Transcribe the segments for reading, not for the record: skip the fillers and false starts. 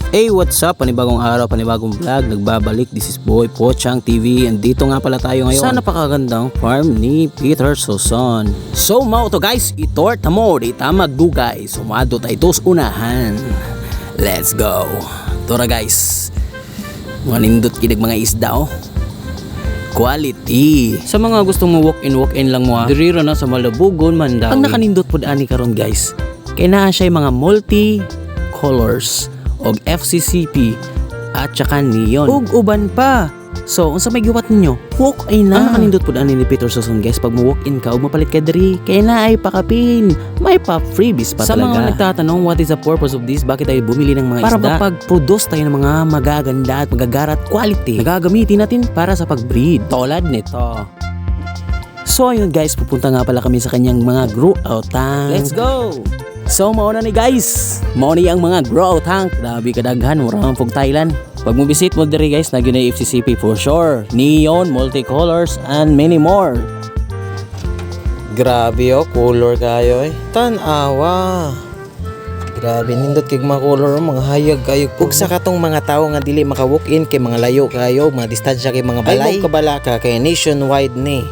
Hey, what's up? Panibagong araw, panibagong vlog. Nagbabalik. This is Boy Pochang TV. And dito nga pala tayo ngayon sa napakagandang farm ni Peter Soson. So, mao to guys. Itort mo. Dita magdugay. Sumado tayo sa unahan. Let's go. Tora guys. Mga nindot kinig mga isda oh. Quality. Sa mga gustong mo walk-in lang mo dirira na sa Malabugon, Mandawi. Ang nakanindot po ani karon guys. Kaya naa siya mga multi-colors og FCCP at saka neon ug uban pa. So unsa may giwat ninyo? Walk ay na. Ang nakanindot pud ani ni Peter Soson guys, pag mo walk in ka ug mapalit ka diri kay na ay pakapin. May pa freebies pa sa talaga. Sa mga nagtatanong what is the purpose of this, bakit tayo bumili ng mga isda? Para mapag-produce tayo ng mga magaganda at magagarat quality. Nagagamitin natin para sa pag-breed. Tulad nito. So ayun guys, pupunta nga pala kami sa kanyang mga grow out tank. Let's go! So mauna ni guys, mauna ang mga grow tank. Grabe kadaghan, murang pug Thailand. Pag mo visit mo diri guys, nagyo na FCCP for sure. Neon, multicolors and many more. Grabe oh, color kayo eh. Tan-awa. Grabe nindot kay mga color, mga hayag kayo. Ug sa katong mga tawo nga dili maka walk in kay mga layo kayo, mga distansya kay mga balay. Ay mo kabala ka kay nationwide ni.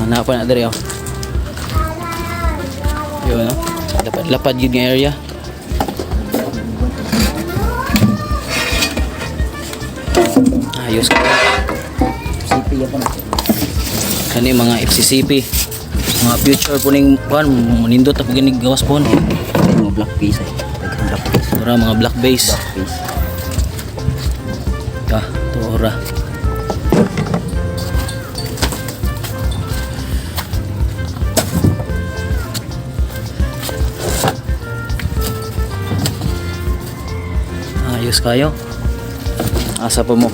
Napa na diri oh. Yun no. Lapad yun nga area. Ayos ka. FCCP yan na. Kani mga FCCP. Mga future po ning kuan munindot ako ginig gawas po. Mga black base eh. Black base. Tora mga black base. Black base. Tora. Ayos kayo. Asa po mo?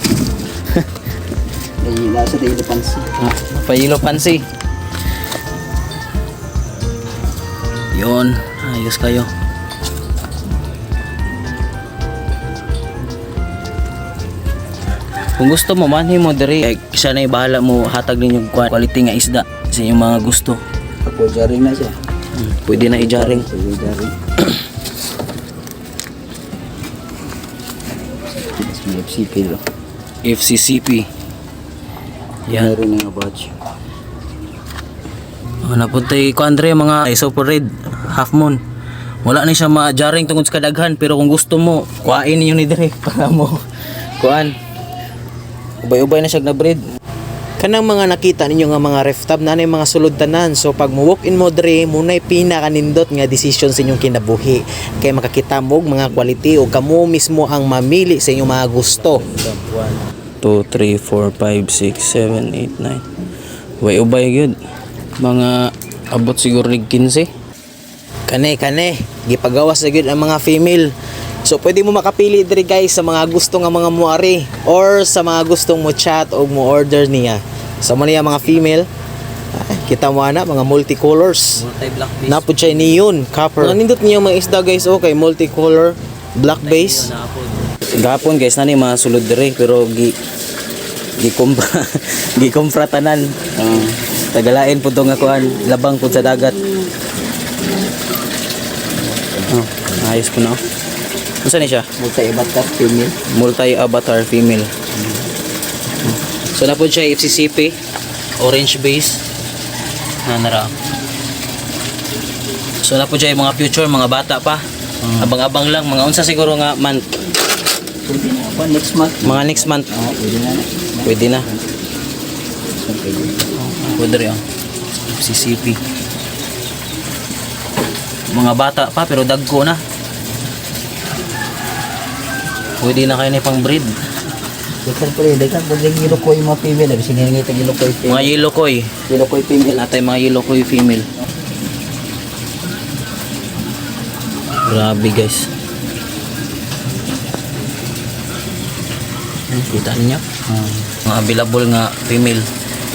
Nasa dilo pansi. Pahilo pansi. Yun. Ayos kayo. Kung gusto mo, manhin mo diri. Siya na bahala mo hatag ninyo quality nga isda sa inyong mga gusto. Pwede jaring na siya. Pwede na i-jaring. Pwede jaring. FCCP lo. FCCP. Yan. Meron nga badge. Napuntay ko Andre mga super red half moon. Wala na siya ma-jaring tungod sa kadaghan, pero kung gusto mo, kuhain niyo ni dire para mo kuan. Ubay-ubay na siya na breed. Kanang mga nakita ninyo nga mga ref tab na mga sulod tanan. So pag mo walk in mo dre, munay pinakanindot nga decision sa inyong kinabuhi. Kay makakita mo mga quality o kamo mismo ang mamili sa inyong mga gusto. 2, 3, 4, 5, 6, 7, 8, 9. Ubay gyud. Mga abot siguro rig 15. Kane gipagawas na gyud ang mga female. So pwede mo makapili diri guys sa mga gusto nga mga muari or sa mga gustong mo chat o mo order niya. Sa mo niya mga female, kita mo ana mga multicolors. Multi-black base. Napud siya neon, copper. Ang nindot niya mga isda guys, okay, multicolor, black base. Gapon guys nani mga sulod dire pero gikumpra tanan. Tagalain pud nga kuan, labang pud sa dagat. Ayos po na. Unsa ni siya? Multi-avatar female. Multi-avatar female. So na po siya FCCP, orange base. Nara. So na po siya mga future, mga bata pa. Abang-abang lang, mga unsa siguro nga month. Pwede na ba next month? Mga next month. Pwede na. Pwede na. Pwede rin. FCCP. Mga bata pa pero dagko na. Pwede na kayo na pang breed. Dekan po rin, yellow koi mga female. Siningit ang yellow koi female. Mga yellow koi. Yellow koi female. Natay mga yellow koi female. Grabe guys. Kita niyo? Mga available nga female.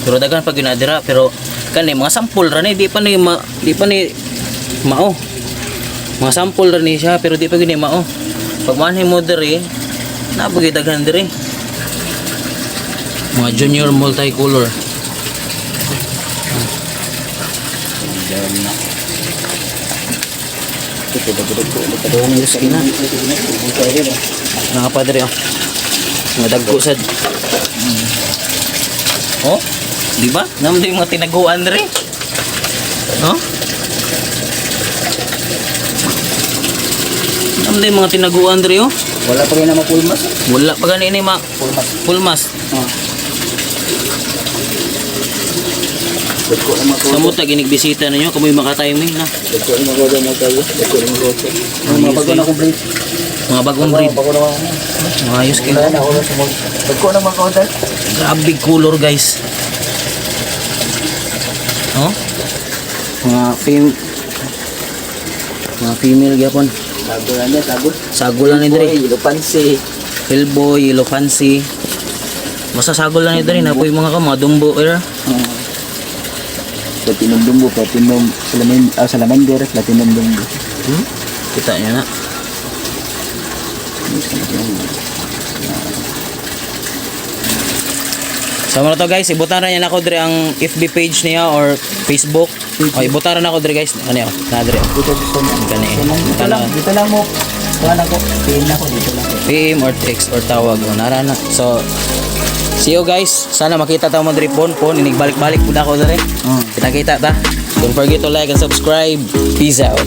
Pero daghan pag ginadira pero kani mga sample ra ni di pa ni mao. Mga sample ra ni siya pero di pa gini mao. Pag manhin mo diri, napagay daghan diri. Mga junior multicolor. Ayos na. Mga padre, oh. Mga dagko sad. Oh, di ba? Namday mga tinaguan rin. Oh? Namday mga tinaguan rin, oh. Wala pa rin naman pulmas. Wala pa ganun ma pulmas. Sa mo tag inigbisita ninyo, kamoy maka-timing na. Mga bagong breed. Ayos kayo. Grabe color guys. Oh? Mga female gyapon. Sagol lang ni dre. Hillboy, yellow fancy. Basta sagol lang ni dre na po yung mga dumbo era. Platinum dumbo, platinum salamander, platinum dumbo. Kita nyo na. So mo na to guys, ibutaran niya na ako dre ang FB page niya or Facebook. O ibutaran na ako dre guys. Ano yun? Na dre. Dito lang mo. Wala ko. PM na ko dito lang. PM or text or tawag o narana. So see you guys. Sana makita tayo mo dre pon. Inigbalik-balik po na ako dre. Kita-kita ta. Don't forget to like and subscribe. Peace out.